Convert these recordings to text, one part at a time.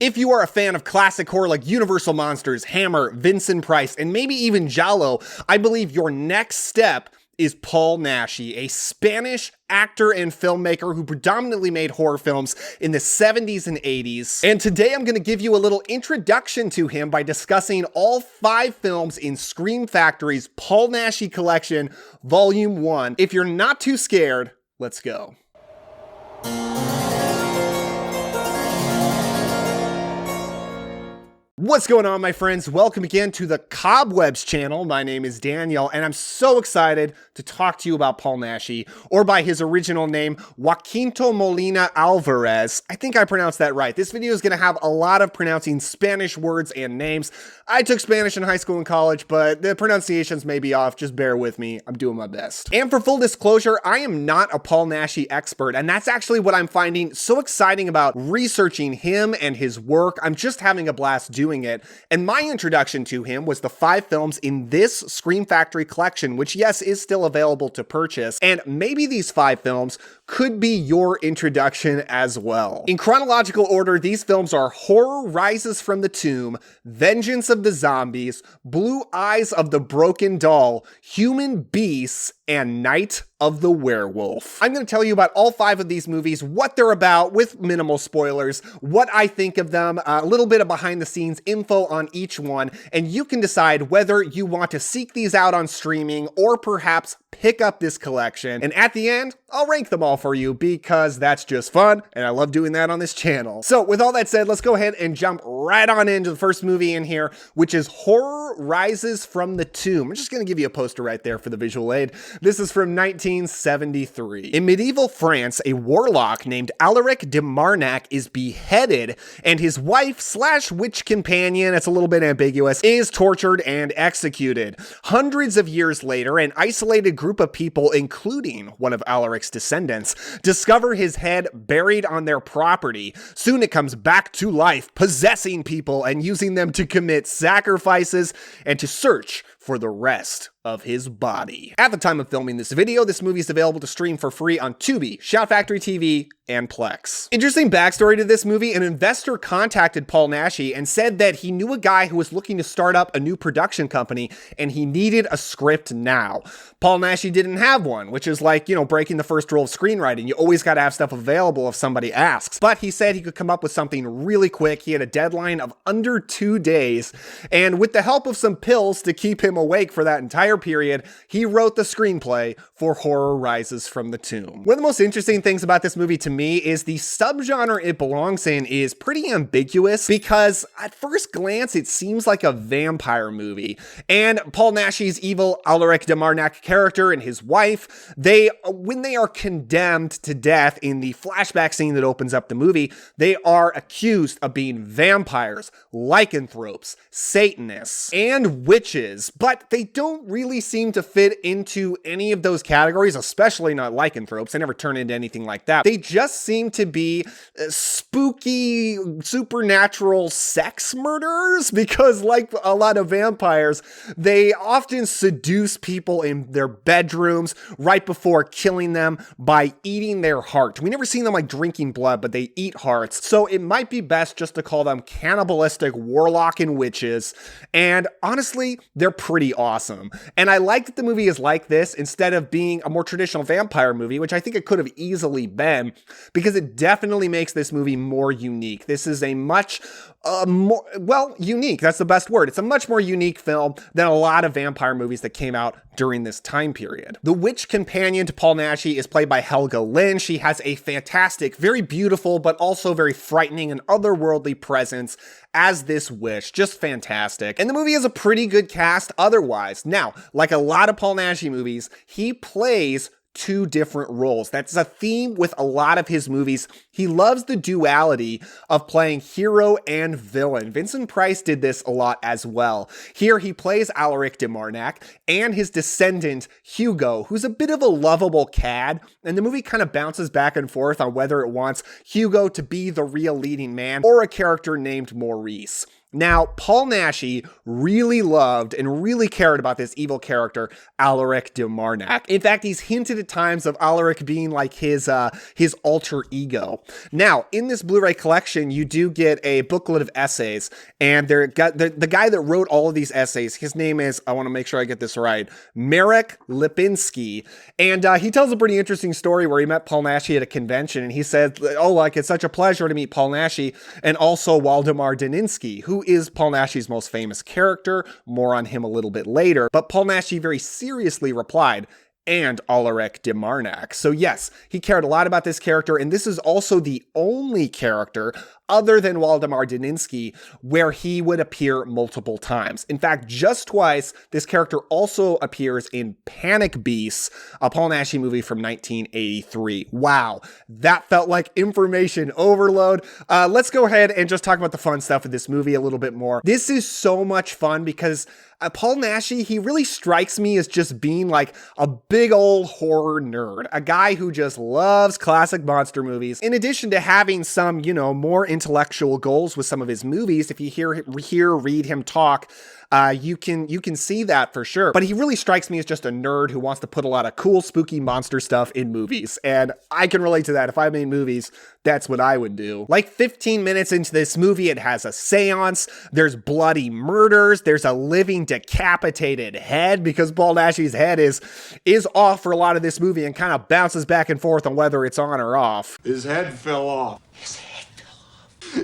If you are a fan of classic horror like Universal Monsters, Hammer, Vincent Price, and maybe even Giallo, I believe your next step is Paul Naschy, a Spanish actor and filmmaker who predominantly made horror films in the 70s and 80s. And today I'm going to give you a little introduction to him by discussing all 5 films in Scream Factory's Paul Naschy collection, Volume 1. If you're not too scared, let's go. What's going on, my friends? Welcome again to the Cobwebs channel. My name is Daniel, and I'm so excited to talk to you about Paul Naschy, or by his original name, Joaquinto Molina Alvarez. I think I pronounced that right. This video is going to have a lot of pronouncing Spanish words and names. I took Spanish in high school and college, but the pronunciations may be off. Just bear with me. I'm doing my best. And for full disclosure, I am not a Paul Naschy expert, and that's actually what I'm finding so exciting about researching him and his work. I'm just having a blast doing it. And my introduction to him was the 5 films in this Scream Factory collection, which yes, is still available to purchase. And maybe these 5 films could be your introduction as well. In chronological order, these films are Horror Rises from the Tomb, Vengeance of the Zombies, Blue Eyes of the Broken Doll, Human Beasts, and Night of the Werewolf. I'm going to tell you about all 5 of these movies, what they're about with minimal spoilers, what I think of them, a little bit of behind the scenes info on each one, and you can decide whether you want to seek these out on streaming or perhaps pick up this collection. And at the end, I'll rank them all for you because that's just fun and I love doing that on this channel. So with all that said, let's go ahead and jump right on into the first movie in here, which is Horror Rises from the Tomb. I'm just going to give you a poster right there for the visual aid. This is from 1973. In medieval France, a warlock named Alaric de Marnac is beheaded, and his wife slash witch companion, it's a little bit ambiguous, is tortured and executed. Hundreds of years later, an isolated group of people, including one of Alaric's descendants, discover his head buried on their property. Soon it comes back to life, possessing people and using them to commit sacrifices and to search for the rest of his body. At the time of filming this video, this movie is available to stream for free on Tubi, Shout Factory TV, and Plex. Interesting backstory to this movie, an investor contacted Paul Naschy and said that he knew a guy who was looking to start up a new production company and he needed a script now. Paul Naschy didn't have one, which is like, you know, breaking the first rule of screenwriting. You always got to have stuff available if somebody asks. But he said he could come up with something really quick. He had a deadline of under 2 days, and with the help of some pills to keep him awake for that entire period, he wrote the screenplay for Horror Rises from the Tomb. One of the most interesting things about this movie to me is the subgenre it belongs in is pretty ambiguous, because at first glance it seems like a vampire movie, and Paul Naschy's evil Alaric de Marnac character and his wife, when they are condemned to death in the flashback scene that opens up the movie, they are accused of being vampires, lycanthropes, Satanists, and witches, but they don't really seem to fit into any of those categories, especially not lycanthropes. They never turn into anything like that. They just seem to be spooky, supernatural sex murderers, because like a lot of vampires, they often seduce people in their bedrooms right before killing them by eating their heart. We never see them like drinking blood, but they eat hearts. So it might be best just to call them cannibalistic warlock and witches. And honestly, they're pretty awesome. And I like that the movie is like this instead of being a more traditional vampire movie, which I think it could have easily been, because it definitely makes this movie more unique. This is a much unique. That's the best word. It's a much more unique film than a lot of vampire movies that came out during this time period. The witch companion to Paul Naschy is played by Helga Lynn. She has a fantastic, very beautiful, but also very frightening and otherworldly presence as this witch. Just fantastic. And the movie has a pretty good cast otherwise. Now, like a lot of Paul Naschy movies, he plays 2 different roles. That's a theme with a lot of his movies. He loves the duality of playing hero and villain. Vincent Price did this a lot as well. Here he plays Alaric de Marnac and his descendant Hugo, who's a bit of a lovable cad, and the movie kind of bounces back and forth on whether it wants Hugo to be the real leading man or a character named Maurice. Now, Paul Naschy really loved and really cared about this evil character, Alaric de Marnac. In fact, he's hinted at times of Alaric being like his alter ego. Now, in this Blu-ray collection, you do get a booklet of essays, and the guy that wrote all of these essays, his name is, I want to make sure I get this right, Marek Lipinski, and he tells a pretty interesting story where he met Paul Naschy at a convention, and he said, oh, like, it's such a pleasure to meet Paul Naschy, and also Waldemar Daninsky, who is Paul Naschy's most famous character. More on him a little bit later. But Paul Naschy very seriously replied, and Alaric de Marnac. So yes, he cared a lot about this character, and this is also the only character other than Waldemar Daninsky where he would appear multiple times. In fact, just twice, this character also appears in Panic Beasts, a Paul Naschy movie from 1983. Wow, that felt like information overload. Let's go ahead and just talk about the fun stuff of this movie a little bit more. This is so much fun because Paul Naschy, he really strikes me as just being like a big old horror nerd, a guy who just loves classic monster movies. In addition to having some, more intellectual goals with some of his movies, if you read him talk, you can see that for sure. But he really strikes me as just a nerd who wants to put a lot of cool, spooky monster stuff in movies. And I can relate to that. If I made movies, that's what I would do. Like 15 minutes into this movie, it has a seance. There's bloody murders. There's a living decapitated head because Paul Naschy's head is off for a lot of this movie and kind of bounces back and forth on whether it's on or off. His head fell off.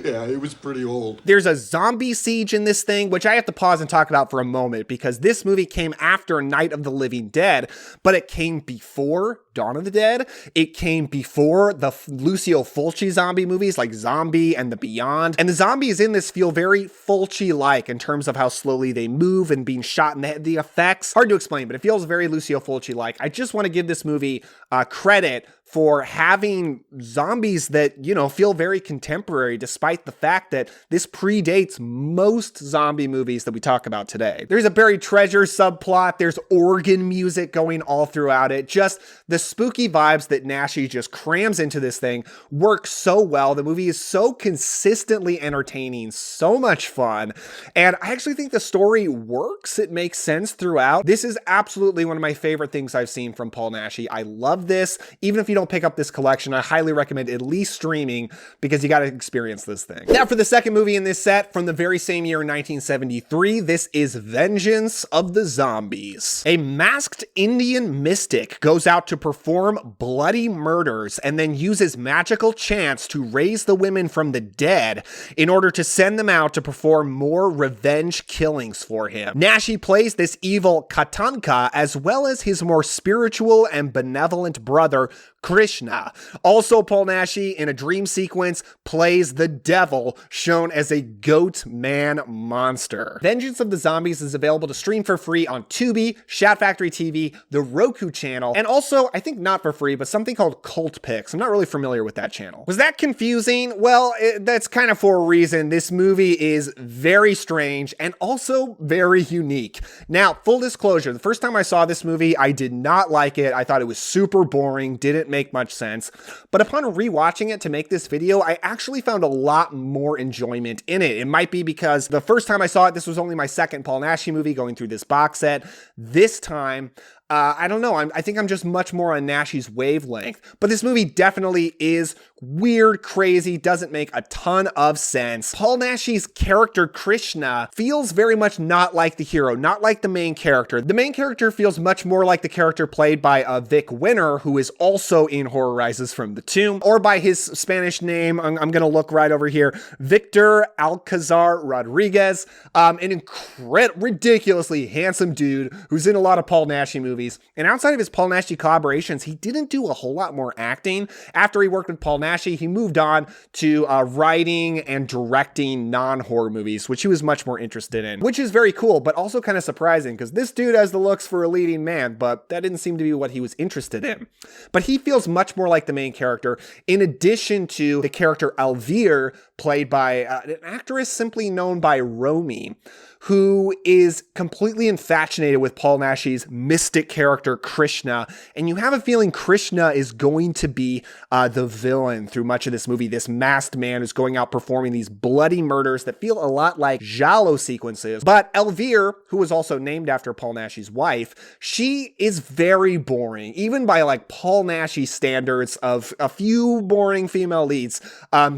Yeah, it was pretty old. There's a zombie siege in this thing, which I have to pause and talk about for a moment because this movie came after Night of the Living Dead, but it came before Dawn of the Dead. It came before the Lucio Fulci zombie movies like Zombie and The Beyond. And the zombies in this feel very Fulci-like in terms of how slowly they move and being shot in the head. The effects, hard to explain, but it feels very Lucio Fulci-like. I just want to give this movie credit for having zombies that, feel very contemporary, despite the fact that this predates most zombie movies that we talk about today. There's a buried treasure subplot. There's organ music going all throughout it. Just the spooky vibes that Naschy just crams into this thing work so well. The movie is so consistently entertaining, so much fun. And I actually think the story works. It makes sense throughout. This is absolutely one of my favorite things I've seen from Paul Naschy. I love this. Even if you don't pick up this collection, I highly recommend at least streaming because you got to experience this thing. Now for the second movie in this set from the very same year, 1973, this is Vengeance of the Zombies. A masked Indian mystic goes out to perform bloody murders and then uses magical chants to raise the women from the dead in order to send them out to perform more revenge killings for him. Naschy plays this evil Katanka as well as his more spiritual and benevolent brother, Krishna. Also, Paul Naschy, in a dream sequence, plays the devil, shown as a goat man monster. Vengeance of the Zombies is available to stream for free on Tubi, Shout Factory TV, the Roku channel, and also, I think not for free, but something called Cult Pix. I'm not really familiar with that channel. Was that confusing? Well, that's kind of for a reason. This movie is very strange and also very unique. Now, full disclosure, the first time I saw this movie, I did not like it. I thought it was super boring, didn't make much sense. But upon rewatching it to make this video, I actually found a lot more enjoyment in it. It might be because the first time I saw it, this was only my second Paul Naschy movie going through this box set. This time, I don't know. I think I'm just much more on Naschy's wavelength. But this movie definitely is weird, crazy, doesn't make a ton of sense. Paul Naschy's character Krishna feels very much not like the hero, not like the main character. The main character feels much more like the character played by Vic Winner, who is also in Horror Rises from the Tomb, or by his Spanish name, I'm going to look right over here, Victor Alcazar Rodriguez, an ridiculously handsome dude who's in a lot of Paul Naschy movies. And outside of his Paul Naschy collaborations, he didn't do a whole lot more acting. After he worked with Paul Naschy, he moved on to writing and directing non-horror movies, which he was much more interested in, which is very cool, but also kind of surprising because this dude has the looks for a leading man, but that didn't seem to be what he was interested in. But he feels much more like the main character, in addition to the character Elvire, played by an actress simply known by Romy, who is completely infatuated with Paul Naschy's mystic mystic character Krishna, and you have a feeling Krishna is going to be the villain through much of this movie. This masked man who's going out performing these bloody murders that feel a lot like giallo sequences. But Elvire, who was also named after Paul Naschy's wife, she is very boring, even by like Paul Naschy standards of a few boring female leads.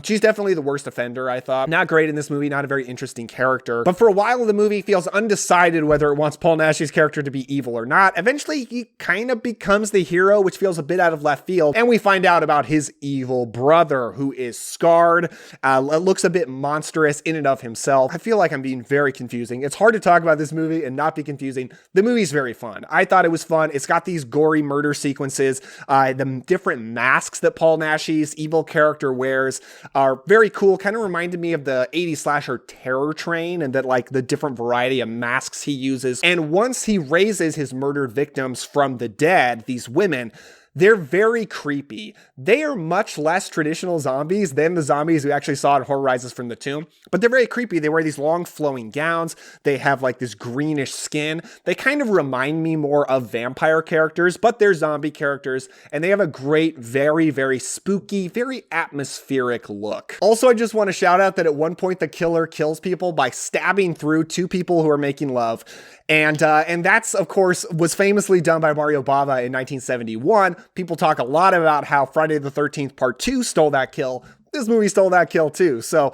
She's definitely the worst offender, I thought. Not great in this movie, not a very interesting character. But for a while, the movie feels undecided whether it wants Paul Naschy's character to be evil or not. Eventually, he kind of becomes the hero, which feels a bit out of left field. And we find out about his evil brother, who is scarred, looks a bit monstrous in and of himself. I feel like I'm being very confusing. It's hard to talk about this movie and not be confusing. The movie's very fun. I thought it was fun. It's got these gory murder sequences. The different masks that Paul Naschy's evil character wears are very cool. Kind of reminded me of the 80s slasher Terror Train, and that like the different variety of masks he uses. And once he raises his murdered victims from the dead, these women, they're very creepy. They are much less traditional zombies than the zombies we actually saw in Horror Rises from the Tomb, but they're very creepy. They wear these long flowing gowns. They have like this greenish skin. They kind of remind me more of vampire characters, but they're zombie characters, and they have a great, very, very spooky, very atmospheric look. Also, I just want to shout out that at one point the killer kills people by stabbing through two people who are making love. And that's, of course, was famously done by Mario Bava in 1971. People talk a lot about how Friday the 13th Part 2 stole that kill. This movie stole that kill too. So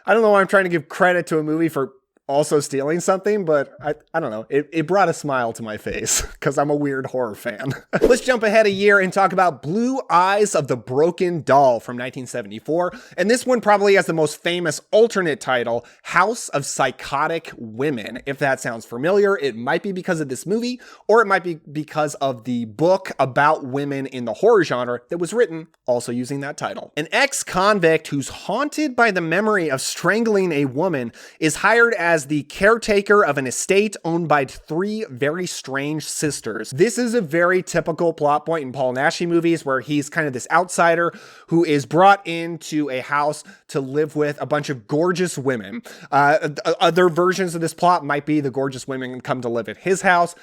I don't know why I'm trying to give credit to a movie for also stealing something, but I don't know. It brought a smile to my face because I'm a weird horror fan. Let's jump ahead a year and talk about Blue Eyes of the Broken Doll from 1974. And this one probably has the most famous alternate title, House of Psychotic Women. If that sounds familiar, it might be because of this movie, or it might be because of the book about women in the horror genre that was written also using that title. An ex-convict who's haunted by the memory of strangling a woman is hired as the caretaker of an estate owned by three very strange sisters. This is a very typical plot point in Paul Naschy movies, where he's kind of this outsider who is brought into a house to live with a bunch of gorgeous women. Other versions of this plot might be the gorgeous women come to live at his house.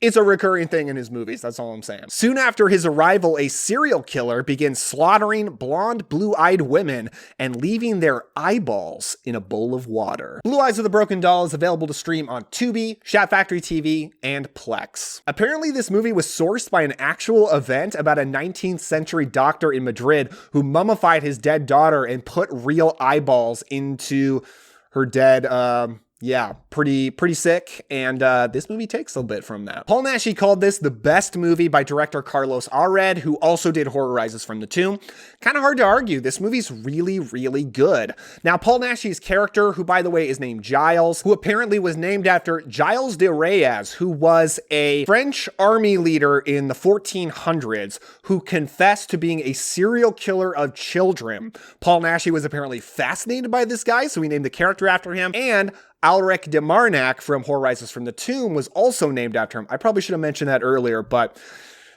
It's a recurring thing in his movies, that's all I'm saying. Soon after his arrival, a serial killer begins slaughtering blonde, blue-eyed women and leaving their eyeballs in a bowl of water. Blue Eyes of the Broken Doll is available to stream on Tubi, Shat Factory TV, and Plex. Apparently, this movie was sourced by an actual event about a 19th century doctor in Madrid who mummified his dead daughter and put real eyeballs into her dead, yeah, pretty sick, and this movie takes a bit from that. Paul Naschy called this the best movie by director Carlos Ared, who also did Horror Rises from the Tomb. Kind of hard to argue. This movie's really, really good. Now, Paul Naschy's character, who by the way is named Giles, who apparently was named after Giles de Reyes, who was a French army leader in the 1400s, who confessed to being a serial killer of children. Paul Naschy was apparently fascinated by this guy, so he named the character after him, and Alric de Marnac from Horror Rises from the Tomb was also named after him. I probably should have mentioned that earlier, but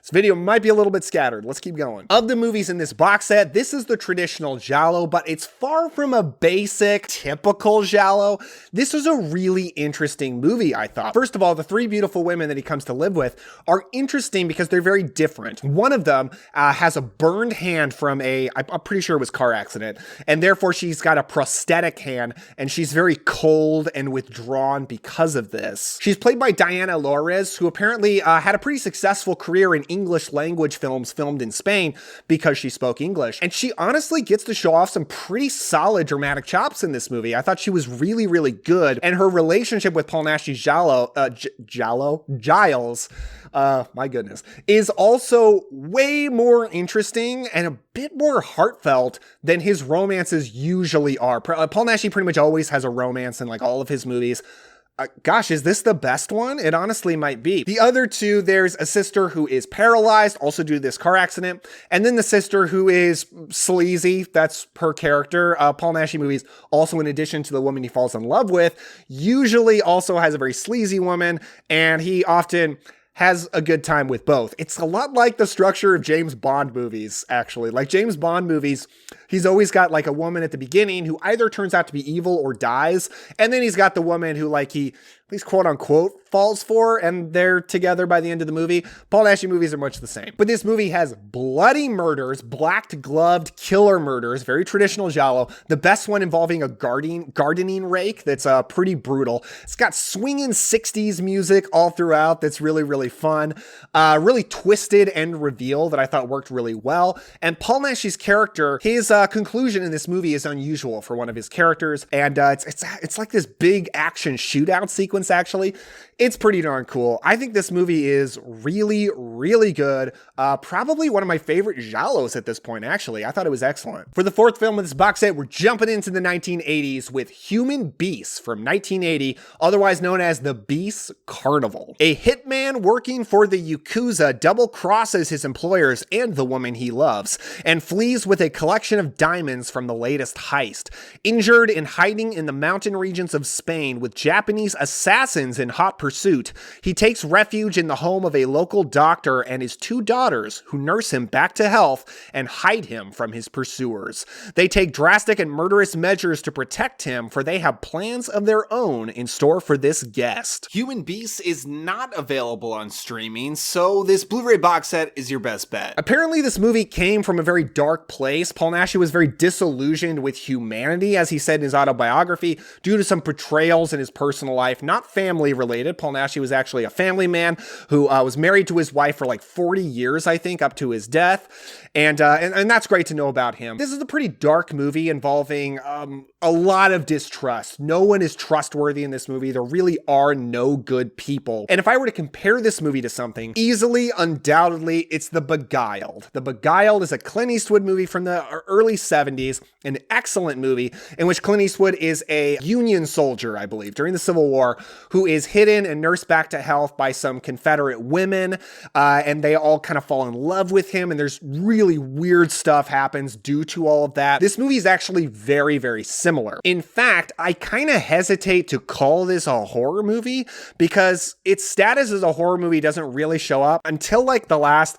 this video might be a little bit scattered. Let's keep going. Of the movies in this box set, this is the traditional giallo, but it's far from a basic, typical giallo. This was a really interesting movie, I thought. First of all, the three beautiful women that he comes to live with are interesting because they're very different. One of them has a burned hand from I'm pretty sure it was car accident, and therefore she's got a prosthetic hand, and she's very cold and withdrawn because of this. She's played by Diana Lores, who apparently had a pretty successful career in English language films filmed in Spain because she spoke English. And she honestly gets to show off some pretty solid dramatic chops in this movie. I thought she was really, really good. And her relationship with Paul Naschy's Giles, my goodness, is also way more interesting and a bit more heartfelt than his romances usually are. Paul Naschy pretty much always has a romance in like all of his movies. Gosh, is this the best one? It honestly might be. The other two, there's a sister who is paralyzed, also due to this car accident, and then the sister who is sleazy. That's her character. Paul Naschy movies, also in addition to the woman he falls in love with, usually also has a very sleazy woman, and he often has a good time with both. It's a lot like the structure of James Bond movies, actually. Like James Bond movies, he's always got like a woman at the beginning who either turns out to be evil or dies. And then he's got the woman who like he, at least quote unquote, falls for, and they're together by the end of the movie. Paul Naschy movies are much the same. But this movie has bloody murders, black-gloved killer murders, very traditional giallo. The best one involving a gardening rake that's pretty brutal. It's got swinging 60s music all throughout that's really, really fun. Really twisted end reveal that I thought worked really well. And Paul Naschy's character, his conclusion in this movie is unusual for one of his characters. And it's like this big action shootout sequence, actually. It's pretty darn cool. I think this movie is really, really good. Probably one of my favorite giallos at this point, actually. I thought it was excellent. For the fourth film of this box set, we're jumping into the 1980s with Human Beast from 1980, otherwise known as the Beast Carnival. A hitman working for the Yakuza double crosses his employers and the woman he loves, and flees with a collection of diamonds from the latest heist. Injured and hiding in the mountain regions of Spain with Japanese assassins in hot pursuit, he takes refuge in the home of a local doctor and his two daughters, who nurse him back to health and hide him from his pursuers. They take drastic and murderous measures to protect him, for they have plans of their own in store for this guest. Human Beast is not available on streaming, so this Blu-ray box set is your best bet. Apparently, this movie came from a very dark place. Paul Naschy was very disillusioned with humanity, as he said in his autobiography, due to some portrayals in his personal life, not family related. Paul Naschy was actually a family man who was married to his wife for like 40 years, I think, up to his death. And that's great to know about him. This is a pretty dark movie involving a lot of distrust. No one is trustworthy in this movie. There really are no good people. And if I were to compare this movie to something, easily, undoubtedly, it's The Beguiled. The Beguiled is a Clint Eastwood movie from the early 70s, an excellent movie in which Clint Eastwood is a Union soldier, I believe, during the Civil War, who is hidden and nursed back to health by some Confederate women, and they all kind of fall in love with him, and there's really weird stuff happens due to all of that. This movie is actually very, very similar. In fact, I kind of hesitate to call this a horror movie because its status as a horror movie doesn't really show up until like the last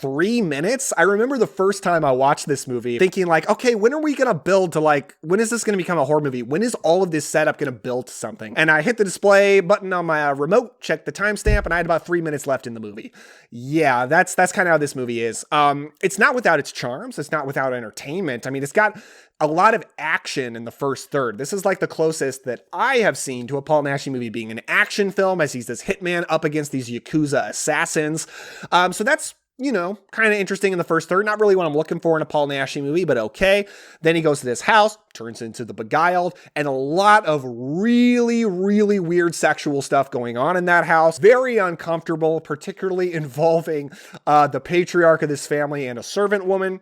3 minutes. I remember the first time I watched this movie thinking like, okay, when are we going to build to like, when is this going to become a horror movie? When is all of this setup going to build to something? And I hit the display button on my remote, checked the timestamp, and I had about 3 minutes left in the movie. Yeah, that's kind of how this movie is. It's not without its charms. It's not without entertainment. I mean, it's got a lot of action in the first third. This is like the closest that I have seen to a Paul Naschy movie being an action film, as he's this hitman up against these Yakuza assassins. So that's, you know, kind of interesting in the first third. Not really what I'm looking for in a Paul Naschy movie, but okay. Then he goes to this house, turns into The Beguiled, and a lot of really, really weird sexual stuff going on in that house. Very uncomfortable, particularly involving the patriarch of this family and a servant woman.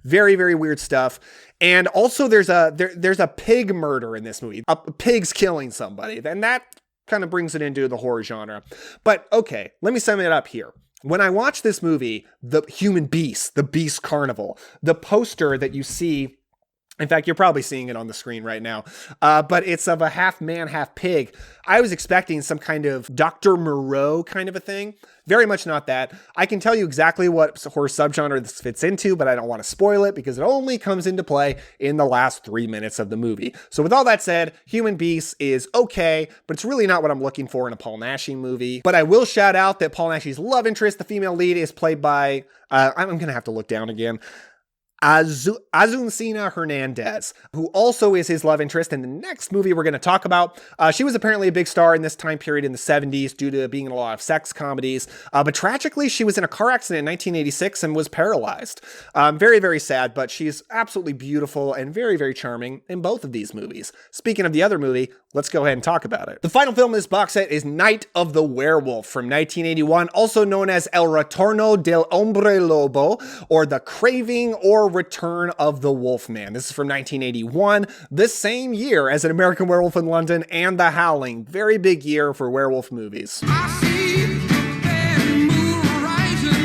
Very, very weird stuff. And also there's a pig murder in this movie. A pig's killing somebody. And that kind of brings it into the horror genre. But okay, let me sum it up here. When I watch this movie, The Human Beast, The Beast Carnival, the poster that you see, in fact, you're probably seeing it on the screen right now, but it's of a half man, half pig. I was expecting some kind of Dr. Moreau kind of a thing. Very much not that. I can tell you exactly what horror subgenre this fits into, but I don't want to spoil it because it only comes into play in the last 3 minutes of the movie. So with all that said, Human Beast is okay, but it's really not what I'm looking for in a Paul Naschy movie. But I will shout out that Paul Naschy's love interest, the female lead, is played by, I'm going to have to look down again, Azucena Hernandez, who also is his love interest in the next movie we're going to talk about. She was apparently a big star in this time period in the 70s due to being in a lot of sex comedies. But tragically, she was in a car accident in 1986 and was paralyzed. Very, very sad, but she's absolutely beautiful and very, very charming in both of these movies. Speaking of the other movie, let's go ahead and talk about it. The final film in this box set is Night of the Werewolf from 1981, also known as El Retorno del Hombre Lobo, or The Craving or Return of the Wolfman. This is from 1981, the same year as An American Werewolf in London and The Howling. Very big year for werewolf movies.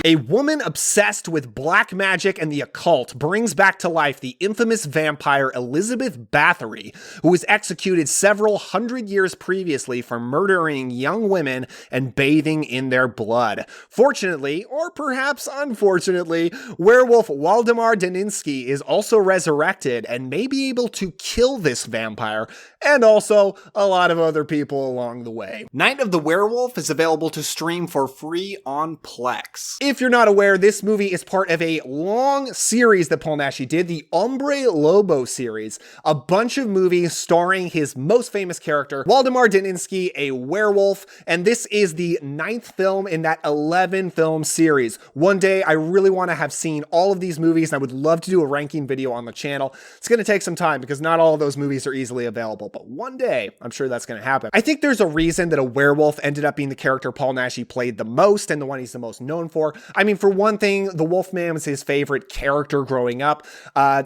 A woman obsessed with black magic and the occult brings back to life the infamous vampire Elizabeth Bathory, who was executed several hundred years previously for murdering young women and bathing in their blood. Fortunately, or perhaps unfortunately, werewolf Waldemar Daninsky is also resurrected and may be able to kill this vampire, and also a lot of other people along the way. Night of the Werewolf is available to stream for free on Plex. If you're not aware, this movie is part of a long series that Paul Naschy did, the Hombre Lobo series, a bunch of movies starring his most famous character, Waldemar Daninsky, a werewolf, and this is the 9th film in that 11-film series. One day, I really want to have seen all of these movies, and I would love to do a ranking video on the channel. It's going to take some time because not all of those movies are easily available, but one day, I'm sure that's going to happen. I think there's a reason that a werewolf ended up being the character Paul Naschy played the most and the one he's the most known for. I mean, for one thing, the Wolfman was his favorite character growing up.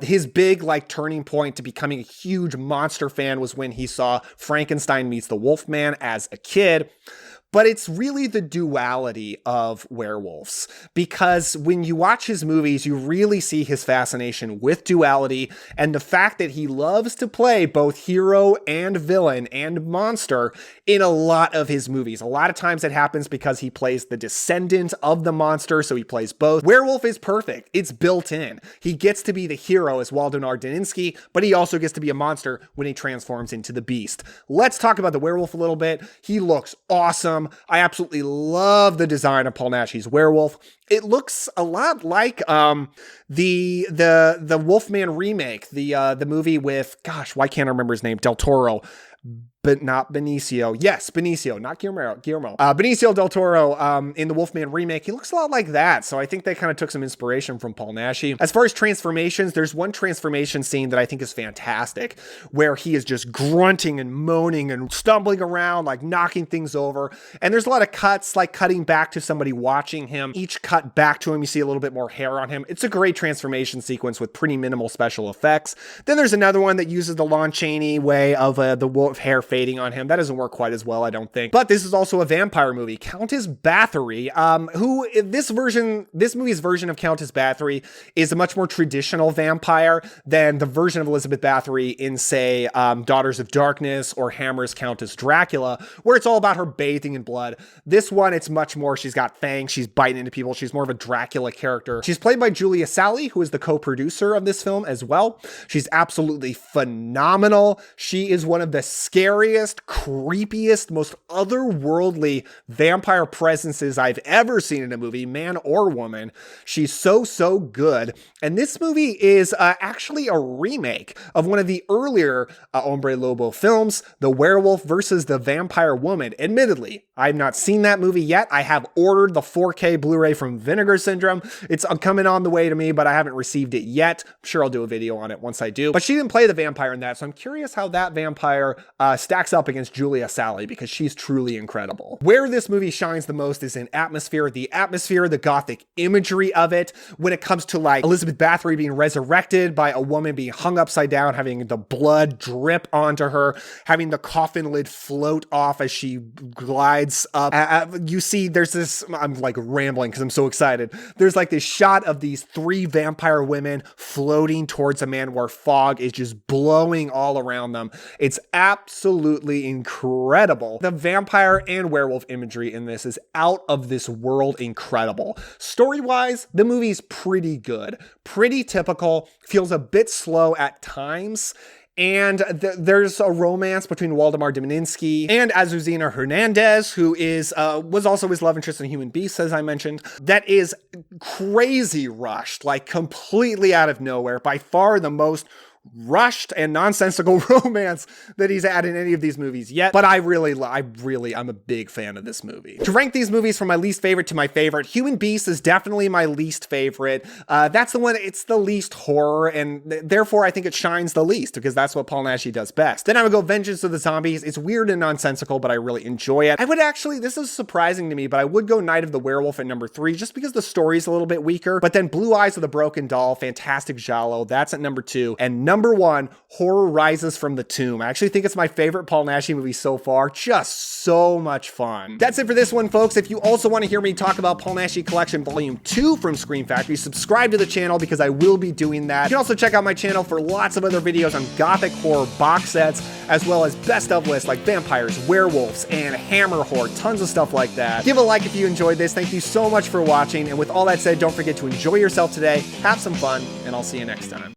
His big, turning point to becoming a huge monster fan was when he saw Frankenstein meets the Wolfman as a kid. But it's really the duality of werewolves, because when you watch his movies, you really see his fascination with duality and the fact that he loves to play both hero and villain and monster in a lot of his movies. A lot of times it happens because he plays the descendant of the monster, so he plays both. Werewolf is perfect. It's built in. He gets to be the hero as Waldemar Daninsky, but he also gets to be a monster when he transforms into the beast. Let's talk about the werewolf a little bit. He looks awesome. I absolutely love the design of Paul Naschy's werewolf. It looks a lot like the Wolfman remake, the movie with, gosh, why can't I remember his name? Del Toro. But not Benicio. Yes, Benicio, not Guillermo. Benicio del Toro in the Wolfman remake. He looks a lot like that. So I think they kind of took some inspiration from Paul Naschy. As far as transformations, there's one transformation scene that I think is fantastic, where he is just grunting and moaning and stumbling around, knocking things over. And there's a lot of cuts, cutting back to somebody watching him. Each cut back to him, you see a little bit more hair on him. It's a great transformation sequence with pretty minimal special effects. Then there's another one that uses the Lon Chaney way of the wolf hair fading on him. That doesn't work quite as well, I don't think. But this is also a vampire movie. Countess Bathory, who this movie's version of Countess Bathory is a much more traditional vampire than the version of Elizabeth Bathory in, say, Daughters of Darkness or Hammer's Countess Dracula, where it's all about her bathing in blood. This one, it's much more, she's got fangs, she's biting into people, she's more of a Dracula character. She's played by Julia Sally, who is the co-producer of this film as well. She's absolutely phenomenal. She is one of the scariest, creepiest, most otherworldly vampire presences I've ever seen in a movie, man or woman. She's so good. And this movie is actually a remake of one of the earlier Hombre Lobo films, The Werewolf versus the Vampire Woman. Admittedly, I've not seen that movie yet. I have ordered the 4K Blu-ray from Vinegar Syndrome. It's coming on the way to me, but I haven't received it yet. I'm sure I'll do a video on it once I do. But she didn't play the vampire in that, so I'm curious how that vampire stacks up against Julia Sally, because she's truly incredible. Where this movie shines the most is in atmosphere, the gothic imagery of it. When it comes to Elizabeth Bathory being resurrected by a woman being hung upside down, having the blood drip onto her, having the coffin lid float off as she glides up. You see, there's this, I'm rambling because I'm so excited. There's this shot of these 3 vampire women floating towards a man where fog is just blowing all around them. It's absolutely incredible. The vampire and werewolf imagery in this is out of this world incredible. Story-wise, the movie's pretty good. Pretty typical, feels a bit slow at times. And there's a romance between Waldemar Daninsky and Azucena Hernandez, who was also his love interest in Human Beasts, as I mentioned. That is crazy rushed, completely out of nowhere. By far the most rushed and nonsensical romance that he's had in any of these movies yet. But I'm a big fan of this movie. To rank these movies from my least favorite to my favorite, Human Beast is definitely my least favorite. That's the one, it's the least horror, and therefore I think it shines the least, because that's what Paul Naschy does best. Then I would go Vengeance of the Zombies. It's weird and nonsensical, but I really enjoy it. I would actually, this is surprising to me, but I would go Night of the Werewolf at number 3, just because the story's a little bit weaker. But then Blue Eyes of the Broken Doll, fantastic giallo, that's at number 2. And Number 1, Horror Rises from the Tomb. I actually think it's my favorite Paul Naschy movie so far. Just so much fun. That's it for this one, folks. If you also want to hear me talk about Paul Naschy Collection Volume 2 from Scream Factory, subscribe to the channel because I will be doing that. You can also check out my channel for lots of other videos on gothic horror box sets, as well as best of lists like vampires, werewolves, and hammer horror. Tons of stuff like that. Give a like if you enjoyed this. Thank you so much for watching. And with all that said, don't forget to enjoy yourself today, have some fun, and I'll see you next time.